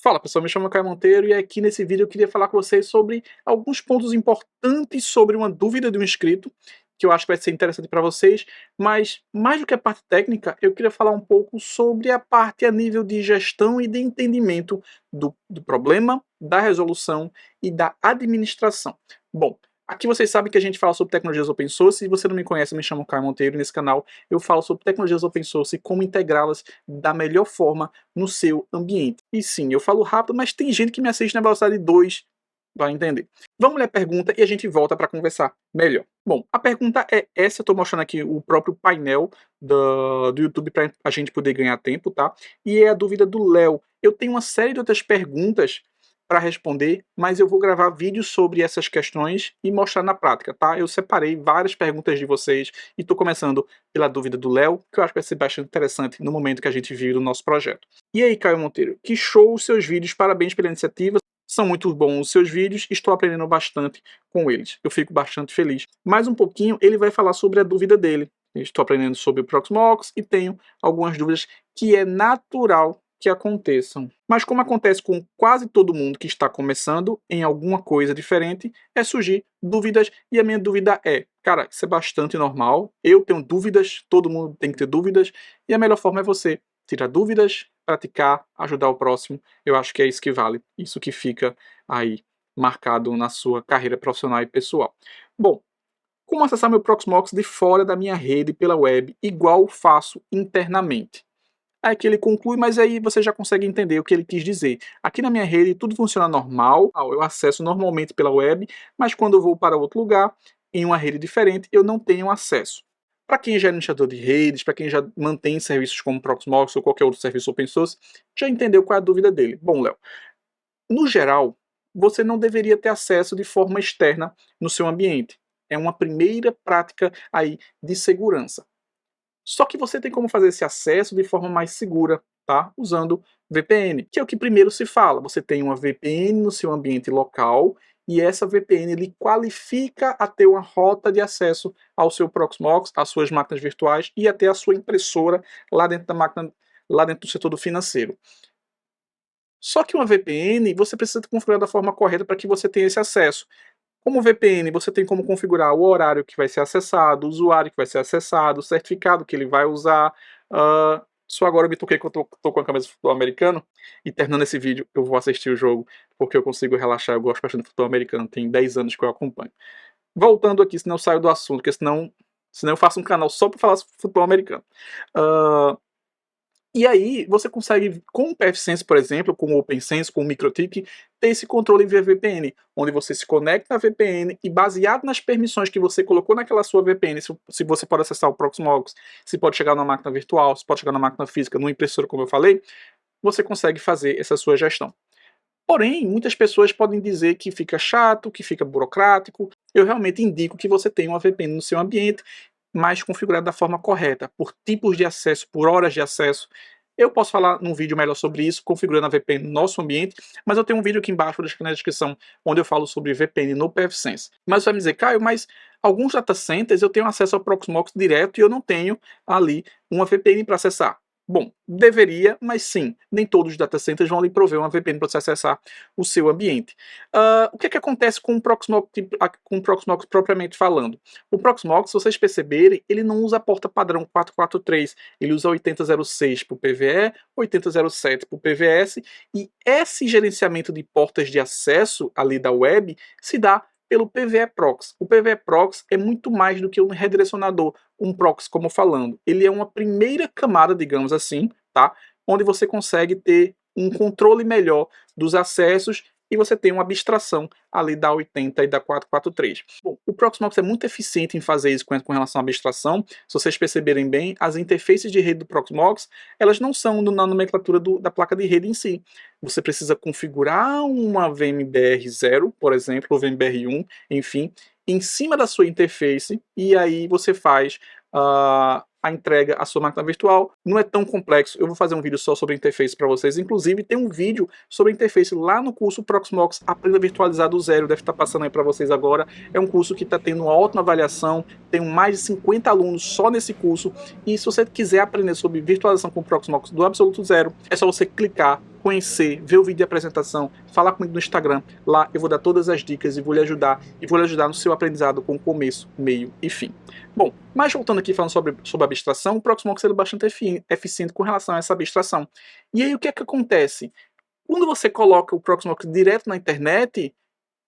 Fala pessoal, me chamo Caio Monteiro e aqui nesse vídeo eu queria falar com vocês sobre alguns pontos importantes sobre uma dúvida de um inscrito, que eu acho que vai ser interessante para vocês, mas mais do que a parte técnica, eu queria falar um pouco sobre a parte a nível de gestão e de entendimento do problema, da resolução e da administração. Bom, aqui vocês sabem que a gente fala sobre tecnologias open source. Se você não me conhece, eu me chamo Caio Monteiro e nesse canal eu falo sobre tecnologias open source e como integrá-las da melhor forma no seu ambiente. E sim, eu falo rápido, mas tem gente que me assiste na velocidade 2, vai entender. Vamos ler a pergunta e a gente volta para conversar melhor. Bom, a pergunta é essa, eu estou mostrando aqui o próprio painel do YouTube para a gente poder ganhar tempo, tá? E é a dúvida do Léo. Eu tenho uma série de outras perguntas para responder, mas eu vou gravar vídeos sobre essas questões e mostrar na prática, tá? Eu separei várias perguntas de vocês e estou começando pela dúvida do Léo, que eu acho que vai ser bastante interessante no momento que a gente vive o nosso projeto. E aí, Caio Monteiro, que show os seus vídeos, parabéns pela iniciativa, são muito bons os seus vídeos, estou aprendendo bastante com eles, eu fico bastante feliz. Mais um pouquinho, ele vai falar sobre a dúvida dele. Estou aprendendo sobre o Proxmox e tenho algumas dúvidas que é natural que aconteçam. Mas como acontece com quase todo mundo que está começando em alguma coisa diferente, é surgir dúvidas, e a minha dúvida é, cara, isso é bastante normal, eu tenho dúvidas, todo mundo tem que ter dúvidas, e a melhor forma é você tirar dúvidas, praticar, ajudar o próximo. Eu acho que é isso que vale, isso que fica aí marcado na sua carreira profissional e pessoal. Bom, como acessar meu Proxmox de fora da minha rede pela web, igual faço internamente? Aí que ele conclui, mas aí você já consegue entender o que ele quis dizer. Aqui na minha rede tudo funciona normal, eu acesso normalmente pela web, mas quando eu vou para outro lugar, em uma rede diferente, eu não tenho acesso. Para quem já é administrador de redes, para quem já mantém serviços como Proxmox ou qualquer outro serviço open source, já entendeu qual é a dúvida dele. Bom, Léo, no geral, você não deveria ter acesso de forma externa no seu ambiente. É uma primeira prática aí de segurança. Só que você tem como fazer esse acesso de forma mais segura, tá? Usando VPN, que é o que primeiro se fala. Você tem uma VPN no seu ambiente local e essa VPN ele qualifica a ter uma rota de acesso ao seu Proxmox, às suas máquinas virtuais e até a sua impressora lá dentro da máquina, lá dentro do setor do financeiro. Só que uma VPN você precisa configurar da forma correta para que você tenha esse acesso. Como VPN, você tem como configurar o horário que vai ser acessado, o usuário que vai ser acessado, o certificado que ele vai usar. Só agora eu me toquei que eu tô com a camisa de futebol americano e terminando esse vídeo eu vou assistir o jogo porque eu consigo relaxar, eu gosto bastante de futebol americano, tem 10 anos que eu acompanho. Voltando aqui, senão eu saio do assunto, porque senão eu faço um canal só para falar sobre futebol americano. E aí, você consegue, com o PFSense, por exemplo, com o OpenSense, com o MikroTik, ter esse controle via VPN, onde você se conecta à VPN e, baseado nas permissões que você colocou naquela sua VPN, se você pode acessar o Proxmox, se pode chegar na máquina virtual, se pode chegar na máquina física, numa impressora, como eu falei, você consegue fazer essa sua gestão. Porém, muitas pessoas podem dizer que fica chato, que fica burocrático. Eu realmente indico que você tenha uma VPN no seu ambiente, mas configurado da forma correta, por tipos de acesso, por horas de acesso. Eu posso falar num vídeo melhor sobre isso, configurando a VPN no nosso ambiente, mas eu tenho um vídeo aqui embaixo, vou deixar na descrição, onde eu falo sobre VPN no PFSense. Mas você vai me dizer, Caio, mas alguns data centers eu tenho acesso ao Proxmox direto e eu não tenho ali uma VPN para acessar. Bom, deveria, mas sim, nem todos os data centers vão lhe prover uma VPN para você acessar o seu ambiente. O que acontece com o Proxmox propriamente falando? O Proxmox, se vocês perceberem, ele não usa a porta padrão 443, ele usa 8006 para o PVE, 8007 para o PVS, e esse gerenciamento de portas de acesso ali da web se dá pelo PVE Proxy. O PVE Proxy é muito mais do que um redirecionador, um proxy como falando. Ele é uma primeira camada, digamos assim, tá? Onde você consegue ter um controle melhor dos acessos e você tem uma abstração ali da 80 e da 443. Bom, o Proxmox é muito eficiente em fazer isso com relação à abstração. Se vocês perceberem bem, as interfaces de rede do Proxmox, elas não são na nomenclatura da placa de rede em si. Você precisa configurar uma VMBR0, por exemplo, ou VMBR1, enfim, em cima da sua interface, e aí você faz a entrega à sua máquina virtual. Não é tão complexo, eu vou fazer um vídeo só sobre interface para vocês, inclusive tem um vídeo sobre interface lá no curso Proxmox Aprenda a Virtualizar do Zero, deve estar passando aí para vocês agora. É um curso que está tendo uma ótima avaliação, tem mais de 50 alunos só nesse curso, e se você quiser aprender sobre virtualização com Proxmox do absoluto zero, é só você clicar, conhecer, ver o vídeo de apresentação, falar comigo no Instagram, lá eu vou dar todas as dicas e vou lhe ajudar no seu aprendizado com começo, meio e fim. Bom, mas voltando aqui falando sobre abstração, o Proxmox é bastante eficiente com relação a essa abstração. E aí o que é que acontece? Quando você coloca o Proxmox direto na internet,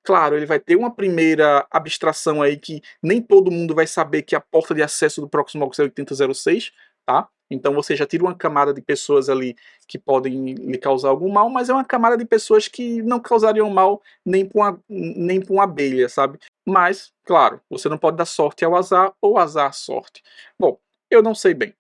claro, ele vai ter uma primeira abstração aí que nem todo mundo vai saber que a porta de acesso do Proxmox é 8006, tá? Então você já tira uma camada de pessoas ali que podem lhe causar algum mal, mas é uma camada de pessoas que não causariam mal nem para uma abelha, sabe? Mas, claro, você não pode dar sorte ao azar ou azar à sorte. Bom, eu não sei bem.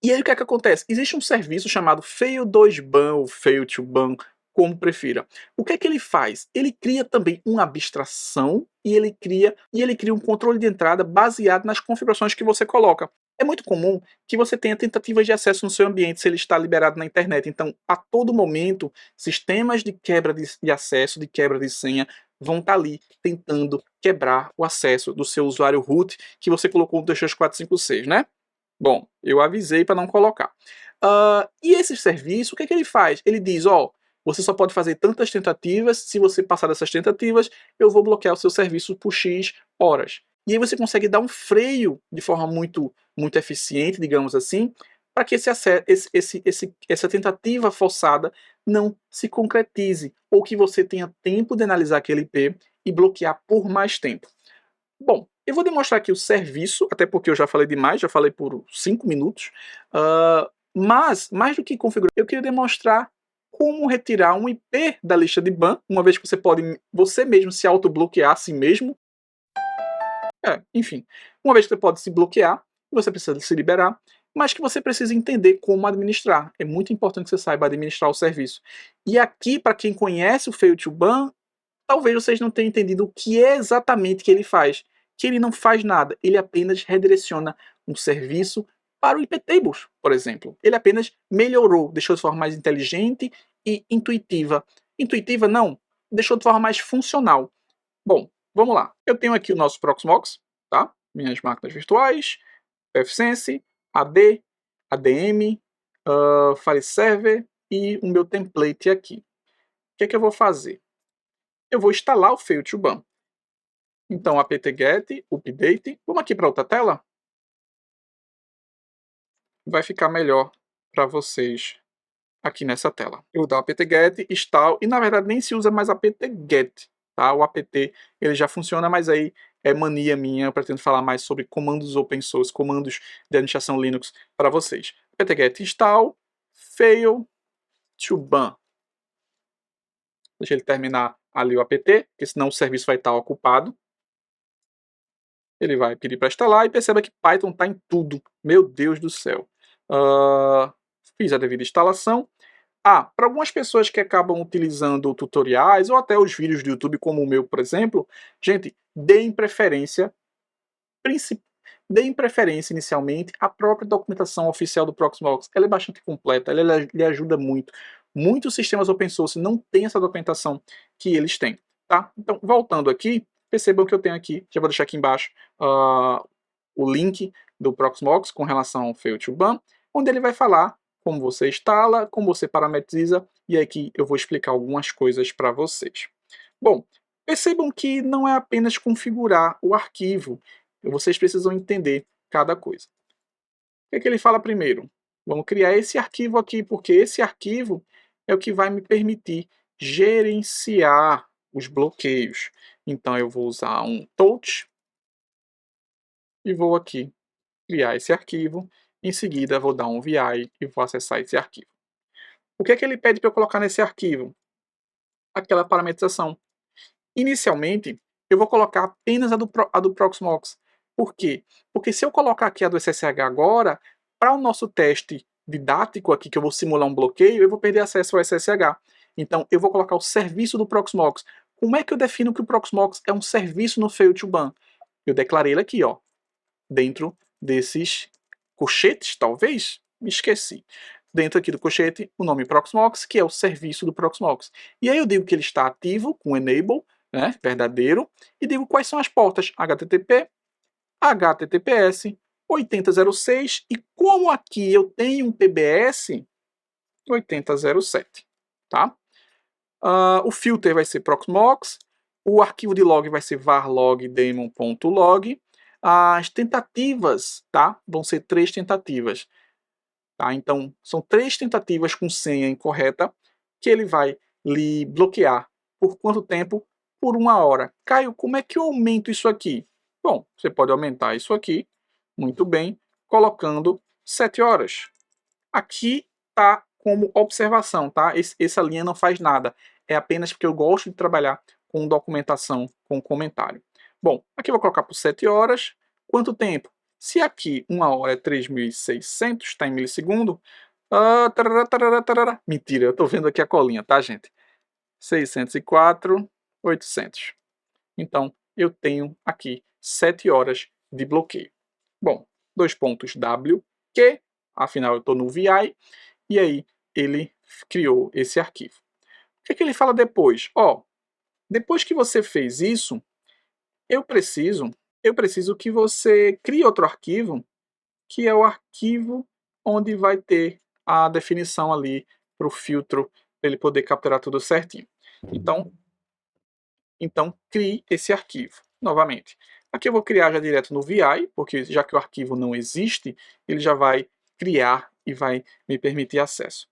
E aí o que é que acontece? Existe um serviço chamado Fail2ban ou Fail2ban, como prefira. O que é que ele faz? Ele cria também uma abstração e ele cria um controle de entrada baseado nas configurações que você coloca. É muito comum que você tenha tentativas de acesso no seu ambiente se ele está liberado na internet. Então, a todo momento, sistemas de quebra de acesso, de quebra de senha, vão estar ali tentando quebrar o acesso do seu usuário root que você colocou no 33456, né? Bom, eu avisei para não colocar. E esse serviço, o que é que ele faz? Ele diz, ó, você só pode fazer tantas tentativas, se você passar dessas tentativas, eu vou bloquear o seu serviço por X horas. E aí você consegue dar um freio de forma muito eficiente, digamos assim, para que essa tentativa forçada não se concretize, ou que você tenha tempo de analisar aquele IP e bloquear por mais tempo. Bom, eu vou demonstrar aqui o serviço, até porque eu já falei demais, já falei por 5 minutos, mas, mais do que configurar, eu queria demonstrar como retirar um IP da lista de ban, uma vez que você pode você mesmo se autobloquear a si mesmo. Enfim, uma vez que você pode se bloquear, você precisa se liberar, mas que você precisa entender como administrar. É muito importante que você saiba administrar o serviço. E aqui, para quem conhece o Fail2ban, talvez vocês não tenham entendido o que é exatamente que ele faz. Que ele não faz nada, ele apenas redireciona um serviço para o iptables, por exemplo. Ele apenas melhorou, deixou de forma mais inteligente e intuitiva. Intuitiva não, deixou de forma mais funcional. Bom, vamos lá. Eu tenho aqui o nosso Proxmox, tá? Minhas máquinas virtuais, pfSense, AD, ADM, File Server e o meu template aqui. O que é que eu vou fazer? Eu vou instalar o Fail2ban. Então, apt-get, update. Vamos aqui para outra tela? Vai ficar melhor para vocês aqui nessa tela. Eu vou dar o apt-get, install, e na verdade nem se usa mais apt-get, tá? O apt ele já funciona, mas aí é mania minha, eu pretendo falar mais sobre comandos open source, comandos de administração Linux para vocês. apt-get install, fail2ban. Deixa ele terminar ali o apt, porque senão o serviço vai estar ocupado. Ele vai pedir para instalar e perceba que Python está em tudo. Meu Deus do céu. Fiz a devida instalação. Para algumas pessoas que acabam utilizando tutoriais ou até os vídeos do YouTube, como o meu, por exemplo, gente, deem preferência inicialmente à própria documentação oficial do Proxmox. Ela é bastante completa, ela lhe ajuda muito. Muitos sistemas open source não têm essa documentação que eles têm. Tá? Então, voltando aqui, percebam que eu tenho aqui, já vou deixar aqui embaixo o link do Proxmox com relação ao Fail2ban, onde ele vai falar como você instala, como você parametriza, e aqui eu vou explicar algumas coisas para vocês. Bom, percebam que não é apenas configurar o arquivo, vocês precisam entender cada coisa. O que é que ele fala primeiro? Vamos criar esse arquivo aqui, porque esse arquivo é o que vai me permitir gerenciar os bloqueios. Então eu vou usar um touch e vou aqui criar esse arquivo. Em seguida vou dar um VI e vou acessar esse arquivo. O que é que ele pede para eu colocar nesse arquivo? Aquela parametrização. Inicialmente, eu vou colocar apenas a do Proxmox. Por quê? Porque se eu colocar aqui a do SSH agora, para o nosso teste didático aqui, que eu vou simular um bloqueio, eu vou perder acesso ao SSH. Então, eu vou colocar o serviço do Proxmox. Como é que eu defino que o Proxmox é um serviço no Fail2ban? Eu declarei ele aqui, ó, dentro desses cochetes, talvez? Me esqueci. Dentro aqui do cochete, o nome Proxmox, que é o serviço do Proxmox. E aí eu digo que ele está ativo com enable, né, verdadeiro, e digo quais são as portas HTTP, HTTPS, 8006, e como aqui eu tenho um PBS, 8007, tá? O filter vai ser Proxmox, o arquivo de log vai ser varlog-daemon.log, as tentativas, tá? Vão ser 3 tentativas. Tá? Então, são 3 tentativas com senha incorreta que ele vai lhe bloquear. Por quanto tempo? Por 1 hora. Caio, como é que eu aumento isso aqui? Bom, você pode aumentar isso aqui, muito bem, colocando 7 horas. Aqui está como observação, tá? Essa linha não faz nada. É apenas porque eu gosto de trabalhar com documentação, com comentário. Bom, aqui eu vou colocar por 7 horas. Quanto tempo? Se aqui 1 hora é 3.600, está em milissegundo. Mentira, eu estou vendo aqui a colinha, tá, gente? 604, 800. Então, eu tenho aqui 7 horas de bloqueio. Bom, 2 pontos W, que, afinal, eu estou no VI, e aí ele criou esse arquivo. O que é que ele fala depois? Depois que você fez isso, eu preciso que você crie outro arquivo, que é o arquivo onde vai ter a definição ali para o filtro, para ele poder capturar tudo certinho. Então, crie esse arquivo, novamente. Aqui eu vou criar já direto no VI, porque já que o arquivo não existe, ele já vai criar e vai me permitir acesso.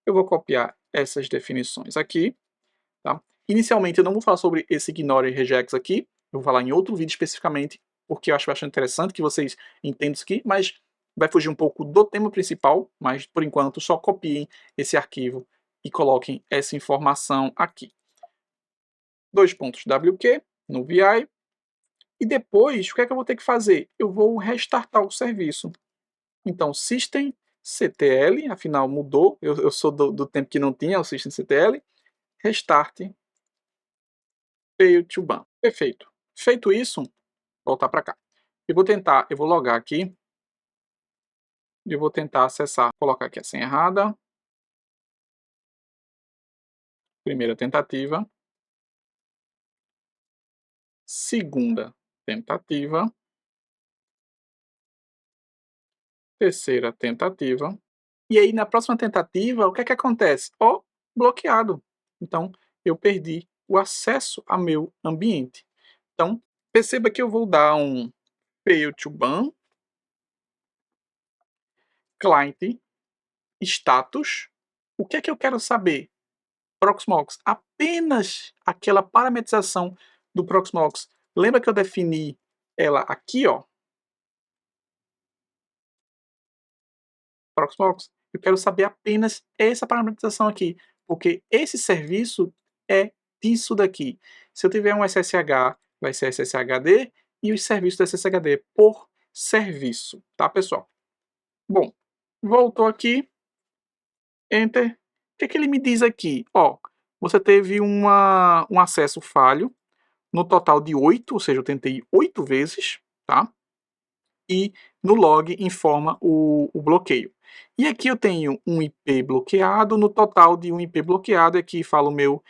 Eu vou copiar essas definições aqui. Tá? Inicialmente eu não vou falar sobre esse ignore regex aqui, eu vou falar em outro vídeo especificamente, porque eu acho bastante interessante que vocês entendam isso aqui, mas vai fugir um pouco do tema principal, mas por enquanto só copiem esse arquivo e coloquem essa informação aqui. 2 pontos WQ no VI, e depois o que é que eu vou ter que fazer? Eu vou restartar o serviço. Então systemctl, afinal mudou, eu sou do tempo que não tinha o systemctl, restart fail to ban. Perfeito. Feito isso, voltar para cá. Eu vou logar aqui, e eu vou tentar acessar, colocar aqui a senha errada. Primeira tentativa. Segunda tentativa. Terceira tentativa. E aí, na próxima tentativa, o que é que acontece? Bloqueado. Então, eu perdi o acesso ao meu ambiente. Então, perceba que eu vou dar um fail to ban, client, status. O que é que eu quero saber? Proxmox, apenas aquela parametrização do Proxmox. Lembra que eu defini ela aqui, Proxmox? Eu quero saber apenas essa parametrização aqui, porque esse serviço é disso daqui. Se eu tiver um SSH, vai ser SSHD, e os serviços do SSHD por serviço, tá, pessoal? Bom, voltou aqui, Enter. O que é que ele me diz aqui? Você teve um acesso falho, no total de 8, ou seja, eu tentei 8 vezes, tá? E no log informa o bloqueio. E aqui eu tenho um IP bloqueado, no total de um IP bloqueado, aqui fala a minha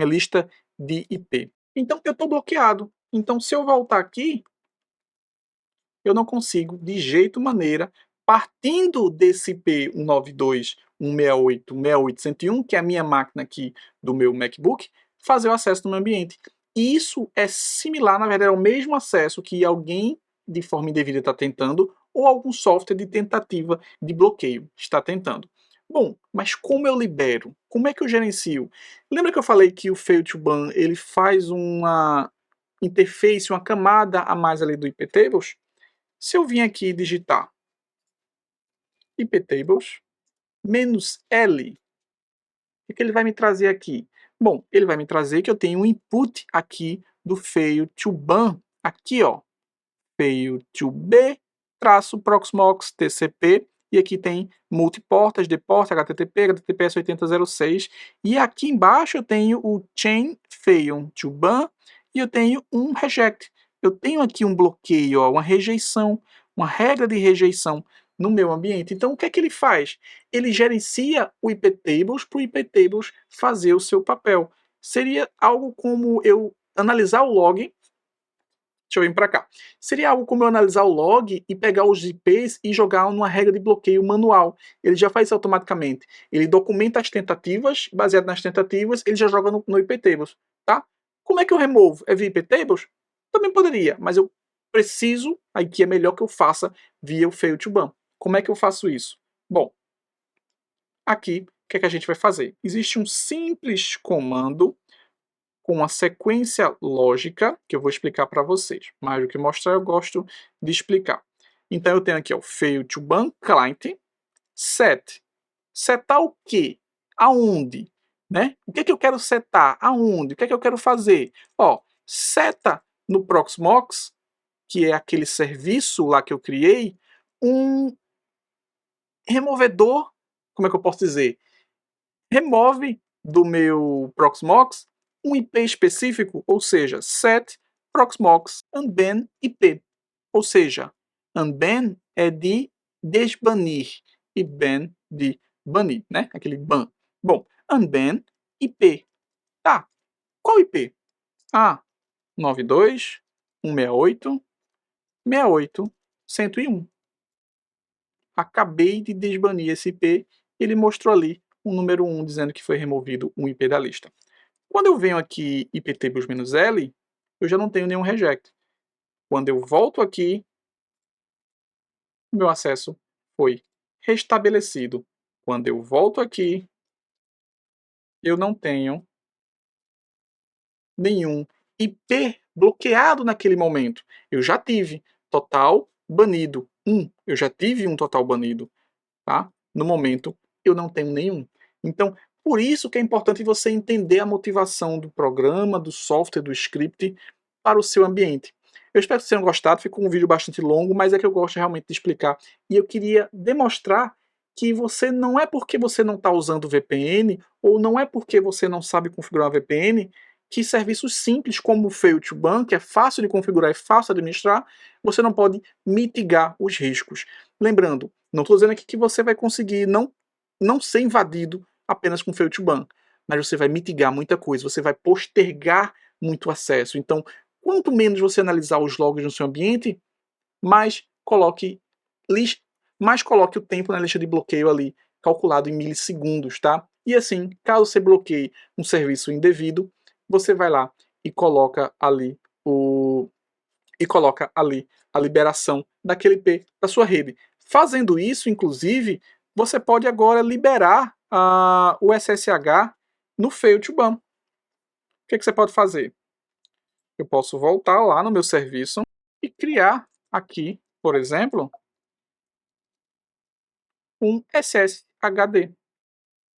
lista de IP. Então eu estou bloqueado. Então se eu voltar aqui, eu não consigo de jeito maneira, partindo desse IP 192.168.1.801, que é a minha máquina aqui do meu MacBook, fazer o acesso no meu ambiente. E isso é similar, na verdade, ao mesmo acesso que alguém de forma indevida está tentando, ou algum software de tentativa de bloqueio está tentando. Bom, mas como eu libero? Como é que eu gerencio? Lembra que eu falei que o fail to ban ele faz uma interface, uma camada a mais ali do iptables? Se eu vim aqui digitar iptables -L, o que ele vai me trazer aqui? Bom, ele vai me trazer que eu tenho um input aqui do fail to ban, aqui fail to b -proxmox tcp, e aqui tem multiportas, dport, http, https 8006, e aqui embaixo eu tenho o chain fail to ban, e eu tenho um reject. Eu tenho aqui um bloqueio, uma rejeição. uma regra de rejeição no meu ambiente. Então, o que é que ele faz? Ele gerencia o iptables para o iptables fazer o seu papel. Seria algo como eu analisar o log. Deixa eu vir para cá. Seria algo como eu analisar o log e pegar os IPs e jogar numa regra de bloqueio manual. Ele já faz isso automaticamente. Ele documenta as tentativas, baseado nas tentativas, ele já joga no iptables, tá? Como é que eu removo? É via iptables? Também poderia, mas eu preciso, aí que é melhor que eu faça via o fail to ban. Como é que eu faço isso? Bom, aqui, o que é que a gente vai fazer? Existe um simples comando com uma sequência lógica que eu vou explicar para vocês. Mais do que mostrar, eu gosto de explicar. Então eu tenho aqui o fail to ban client set. Setar o quê? Aonde? Né? O que é que eu quero setar? Aonde? O que é que eu quero fazer? Ó, seta no Proxmox, que é aquele serviço lá que eu criei, um removedor, como é que eu posso dizer? Remove do meu Proxmox um IP específico, ou seja, set proxmox unban IP. Ou seja, unban é de desbanir e ban de banir, né? Aquele ban. Bom, unban IP. Tá, qual IP? Ah, 92.168.168.101. Acabei de desbanir esse IP, ele mostrou ali o número 1 dizendo que foi removido um IP da lista. Quando eu venho aqui iptables-L, eu já não tenho nenhum reject. Quando eu volto aqui, meu acesso foi restabelecido. Quando eu volto aqui, eu não tenho nenhum IP bloqueado naquele momento. Eu já tive total banido 1. Eu já tive um total banido. Tá? No momento, eu não tenho nenhum. Então, por isso que é importante você entender a motivação do programa, do software, do script para o seu ambiente. Eu espero que vocês tenham gostado, ficou um vídeo bastante longo, mas é que eu gosto realmente de explicar. E eu queria demonstrar que você não é porque você não está usando VPN, ou não é porque você não sabe configurar uma VPN, que serviços simples como o Fail to Ban, que é fácil de configurar e fácil de administrar, você não pode mitigar os riscos. Lembrando, não estou dizendo aqui que você vai conseguir não ser invadido apenas com Fail to Ban, mas você vai mitigar muita coisa, você vai postergar muito acesso. Então, quanto menos você analisar os logs no seu ambiente, mais coloque, mais coloque o tempo na lista de bloqueio ali, calculado em milissegundos, tá? E assim, caso você bloqueie um serviço indevido, você vai lá e coloca ali a liberação daquele IP da sua rede. Fazendo isso, inclusive, você pode agora liberar o SSH no Fail to Ban. O que você pode fazer? Eu posso voltar lá no meu serviço e criar aqui, por exemplo, um SSHD,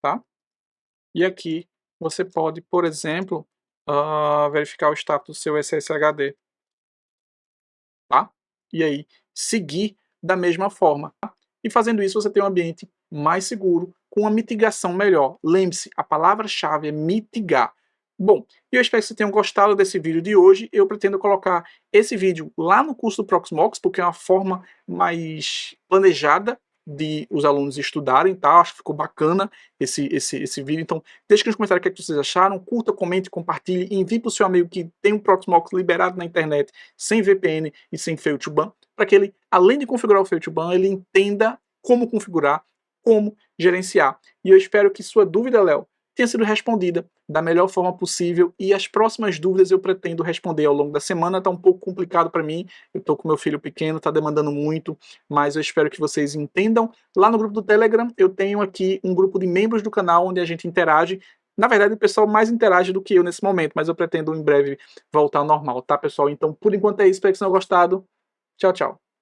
tá? E aqui você pode, por exemplo, verificar o status do seu SSHD, tá? E aí seguir da mesma forma. Tá? E fazendo isso você tem um ambiente mais seguro, com uma mitigação melhor. Lembre-se, a palavra-chave é mitigar. Bom, eu espero que vocês tenham gostado desse vídeo de hoje. Eu pretendo colocar esse vídeo lá no curso do Proxmox, porque é uma forma mais planejada de os alunos estudarem, tá? Acho que ficou bacana esse vídeo. Então, deixe aqui nos comentários o que vocês acharam. Curta, comente, compartilhe e envie para o seu amigo que tem um Proxmox liberado na internet, sem VPN e sem Fail to Ban, para que ele, além de configurar o Fail to Ban, ele entenda como configurar, como gerenciar. E eu espero que sua dúvida, Léo, tenha sido respondida da melhor forma possível, e as próximas dúvidas eu pretendo responder ao longo da semana. Tá um pouco complicado para mim, eu tô com meu filho pequeno, tá demandando muito, mas eu espero que vocês entendam. Lá no grupo do Telegram, eu tenho aqui um grupo de membros do canal onde a gente interage. Na verdade, o pessoal mais interage do que eu nesse momento, mas eu pretendo em breve voltar ao normal, tá, pessoal? Então, por enquanto é isso, espero que vocês tenham gostado. Tchau, tchau.